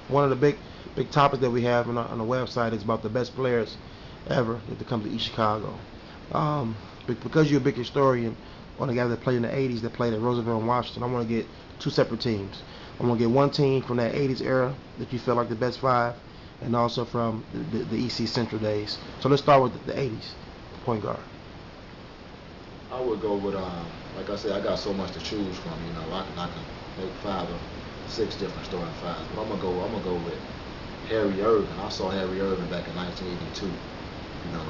one of the big topics that we have on the website is about the best players ever to come to East Chicago. Um, because you're a big historian on the guys that played in the 80s that played at Roosevelt and Washington, I want to get two separate teams. I want to get one team from that 80s era that you feel like the best five, and also from the EC Central days. So let's start with the 80s point guard. I would go with, like I said, I got so much to choose from. I can make 5 or 6 different starting fives, but I'm gonna go with Harry Irvin. I saw Harry Irvin back in 1982.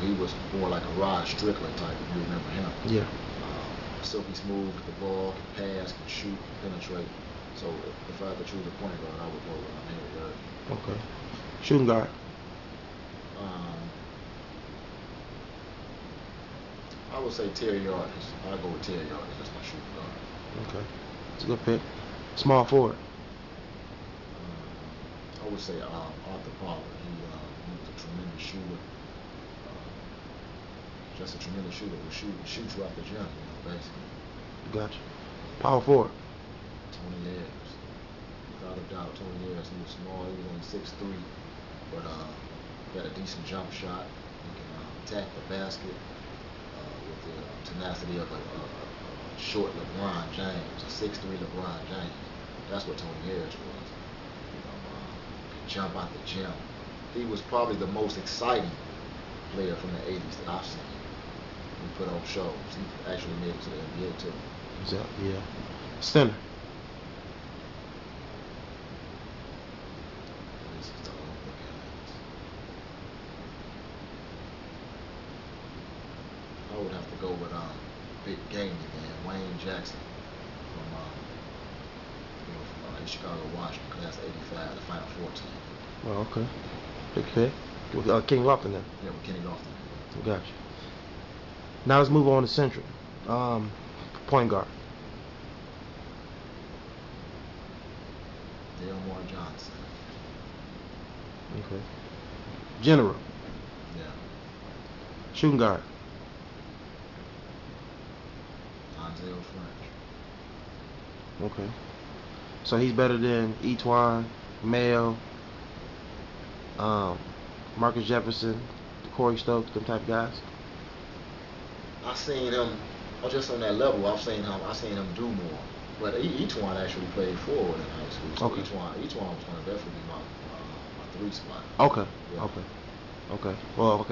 He was more like a Rod Strickland type, if you remember him. Yeah. Silky smooth with the ball, can pass, can shoot, can penetrate. So if I had to choose a point guard, I would go with Harry Irvin. Okay. Shooting guard. Um, I would say Terry Yards. I'll go with Terry Yards. That's my shooting guard. Okay. It's a good pick. Small forward. I would say Arthur Pollard. He was a tremendous shooter. Just a tremendous shooter. Would shoot you out the gym, basically. Gotcha. Power forward. Tony Ayers. Without a doubt, Tony Ayers. He was small. He was only 6'3", but he had a decent jump shot. He can attack the basket with the tenacity of a short LeBron James, a 6'3" LeBron James. That's what Tony Ayers was. Could jump out the gym. He was probably the most exciting player from the 80s that I've seen. He put on shows. He actually made it to the NBA too. Exactly. Yeah. Center. This is the whole look at it. I would have to go with big game man, Wayne Jackson from Chicago, Washington, class '85, the Final Four team. Well, okay. Big pick. With Kenny Lofton then. Yeah, with Kenny Lofton. Gotcha. Now let's move on to Central. Point guard. Delmar Johnson. Okay. General. Yeah. Shooting guard. Denzel French. Okay. So he's better than E'Twaun, Mayo, Marcus Jefferson, Corey Stokes, them type of guys. I seen him just on that level. I've seen him do more. But E'Twaun actually played forward in high school. So Okay. E'Twaun was going to definitely be my 3 spot. Okay. Yeah. Okay. Okay.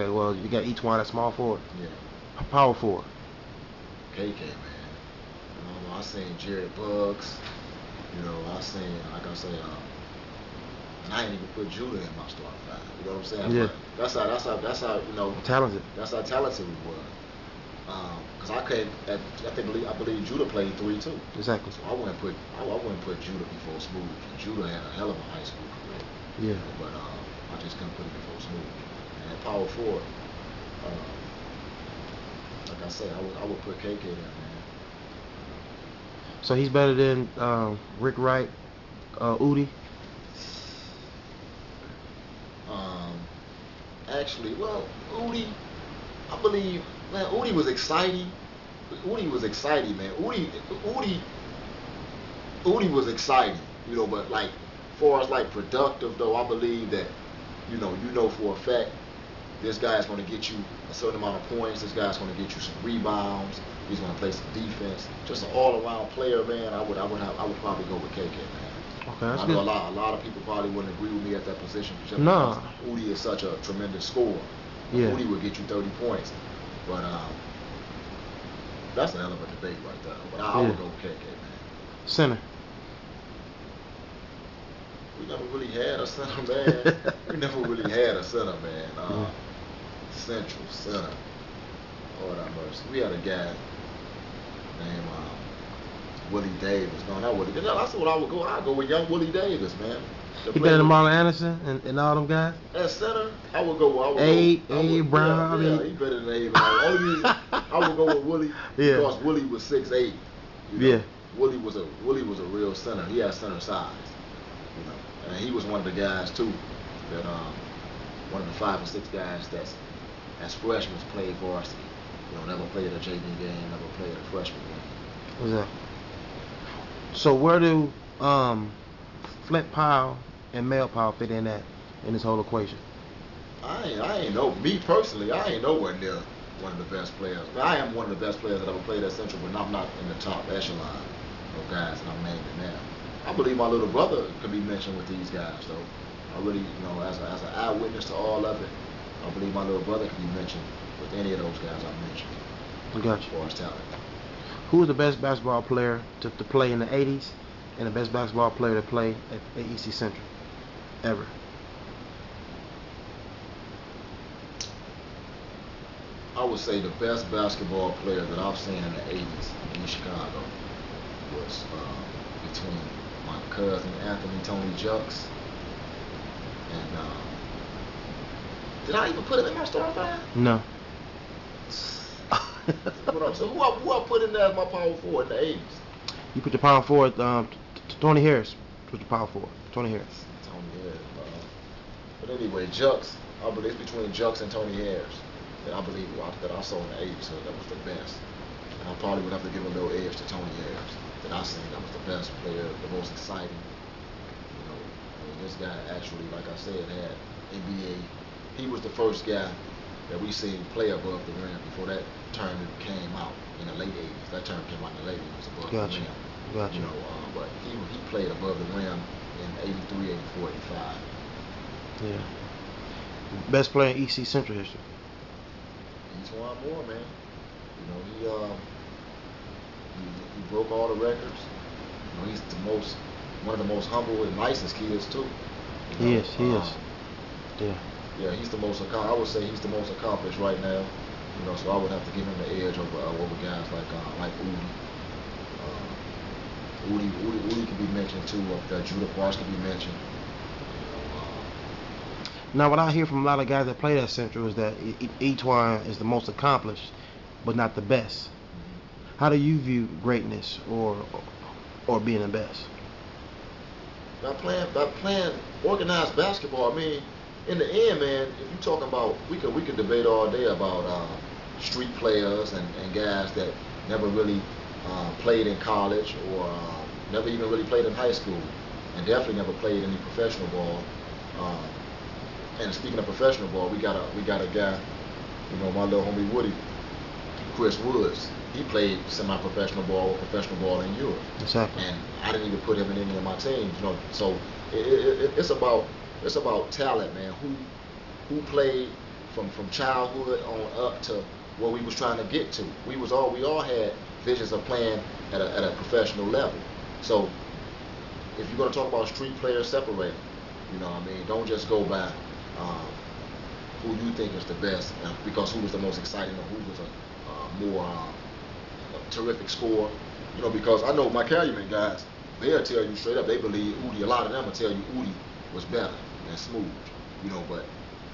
Well, you got E'Twaun at small forward. Yeah. Power forward. KK, man. I seen Jared Buggs. I seen, like I say, and I ain't even put Judah in my starting five. You know what I'm saying? Yeah. But that's how Talented. That's how talented we were. Because I believe Judah played 3 too. Exactly. So I wouldn't put Judah before Smooth. Judah had a hell of a high school career. Yeah. But I just couldn't put him before Smooth. And power forward, like I said, I would put KK there, man. So he's better than Rick Wright, Udi. Actually, well, Udi, I believe, man, Udi was exciting. Udi was exciting, man. Udi was exciting, but like, far as like productive though, I believe that, for a fact, this guy's going to get you a certain amount of points. This guy's going to get you some rebounds. He's going to play some defense. Just an all-around player, man. I would probably go with KK, man. Okay, that's I good. know a lot of people probably wouldn't agree with me at that position. Nah. Udi is such a tremendous scorer. Yeah. Udi would get you 30 points. But that's a hell of a debate right there. But I would go with KK, man. Center. We never really had a center, man. Central center. Lord have mercy. We had a guy named Willie Davis. No, not Willie. That's what I would go. I'd go with young Willie Davis, man. He better than Marlon Anderson and all them guys. At center, I would go. Abe Brown. Yeah, he better than Abe. Only reason I would go with Willie because Willie was 6'8". Yeah. Willie was a real center. He had center size. And he was one of the guys too that one of the 5 or 6 guys that's as freshmen played varsity. Never played a JV game, never played a freshman game. Exactly. So where do Flint Powell and male power fit in this whole equation? I ain't know. Me personally, I ain't nowhere near one of the best players. I am one of the best players that ever played at Central, but I'm not in the top echelon of guys that I'm naming now. I believe my little brother could be mentioned with these guys, though. I really, as an eyewitness to all of it, I believe my little brother could be mentioned with any of those guys I mentioned. I got you. As far as talent. Who was the best basketball player to play in the 80s and the best basketball player to play at EC Central ever? I would say the best basketball player that I've seen in the 80s in Chicago was between my cousin Anthony Tony Jux and did I even put him in my starting five? No. So who I put in there as my power forward in the 80s? You put your power forward, Tony Harris. Put your power forward, Tony Harris. Tony Harris. But anyway, Jux. I believe it's between Jux and Tony Harris that I believe that I saw in the 80s. So that was the best. And I probably would have to give a little edge to Tony Harris that I seen that was the best player, the most exciting. This guy actually, like I said, had NBA. He was the first guy that we seen play above the rim before that term came out in the late 80s. That term came out in the late 80s, above the rim. Gotcha. But he played above the rim in 83, 84, 85. Yeah. Best player in EC Central history. E'Twaun Moore, man. He broke all the records. He's one of the most humble and nicest kids too. He is. Yeah. Yeah, he's the most. I would say he's the most accomplished right now. So I would have to give him the edge over guys like Udi. Udi could be mentioned too. Judah Parks could be mentioned. Now, what I hear from a lot of guys that played at Central is that E'Twaun is the most accomplished, but not the best. How do you view greatness or being the best? By playing organized basketball, I mean, in the end, man, if you're talking about, we could debate all day about street players and guys that never really played in college or never even really played in high school, and definitely never played any professional ball. And speaking of professional ball, we got a guy, my little homie Woody, Chris Woods. He played semi-professional ball or professional ball in Europe. Exactly. And I didn't even put him in any of my teams. So it's about talent, man. Who played from childhood on up to where we was trying to get to. We all had visions of playing at a professional level. So if you're gonna talk about street players, separate them. Don't just go by who you think is the best because who was the most exciting or who was a more terrific scorer. Because I know my Calumet guys, they'll tell you straight up they believe Udi. A lot of them will tell you Udi was better than Smooth. But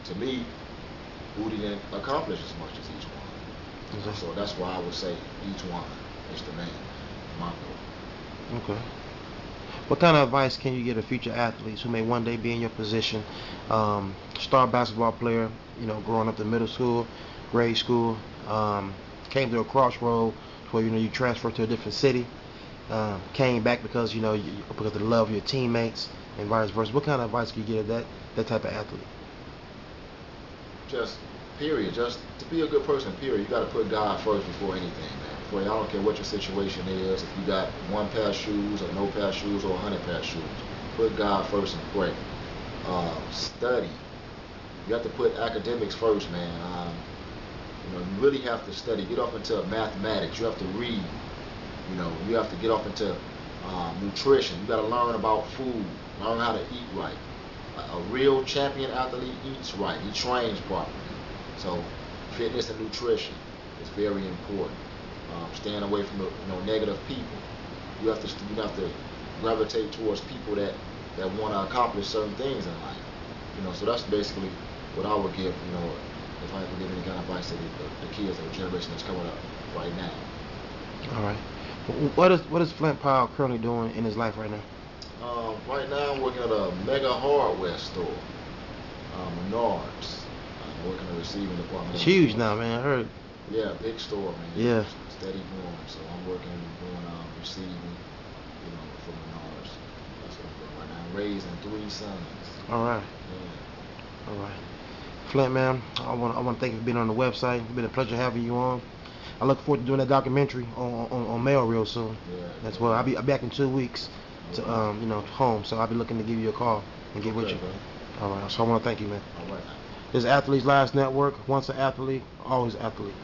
to me, Udi didn't accomplish as much as E'Twaun. Okay. So that's why I would say E'Twaun is the man, in my book. Okay. What kind of advice can you give to future athletes who may one day be in your position? Star basketball player, growing up in middle school, grade school, came to a crossroad where you transferred to a different city, came back because because of the love of your teammates and vice versa. What kind of advice can you give that type of athlete? Just to be a good person, period. You got to put God first before anything, man. I don't care what your situation is. If you got one pair of shoes or no pair of shoes or 100 pair of shoes, put God first and pray. Study. You have to put academics first, man. You really have to study. Get off into mathematics. You have to read. You have to get off into nutrition. You got to learn about food. Learn how to eat right. A real champion athlete eats right. He trains properly. So fitness and nutrition is very important. Staying away from negative people. You have to gravitate towards people that want to accomplish certain things in life. So that's basically what I would give. If I could give any kind of advice to the kids or the generation that's coming up right now. All right. What is Flint Powell currently doing in his life right now? Right now I'm working at a mega hardware store, Menards. I'm working in the receiving department. It's huge now, man. I heard. Yeah, big store, man. Yeah. Steady growing. So I'm working doing receiving, for Menards. That's what I'm doing right now. I'm raising 3 sons. All right. Yeah. All right. Flint, man, I want to thank you for being on the website. It's been a pleasure having you on. I look forward to doing that documentary on Mail real soon. Yeah. That's well. I'll be back in 2 weeks to Okay. home. So I'll be looking to give you a call and get with Okay, you. bro. All right. So I want to thank you, man. All right. This is Athletes Lives Network. Once an athlete, always athlete.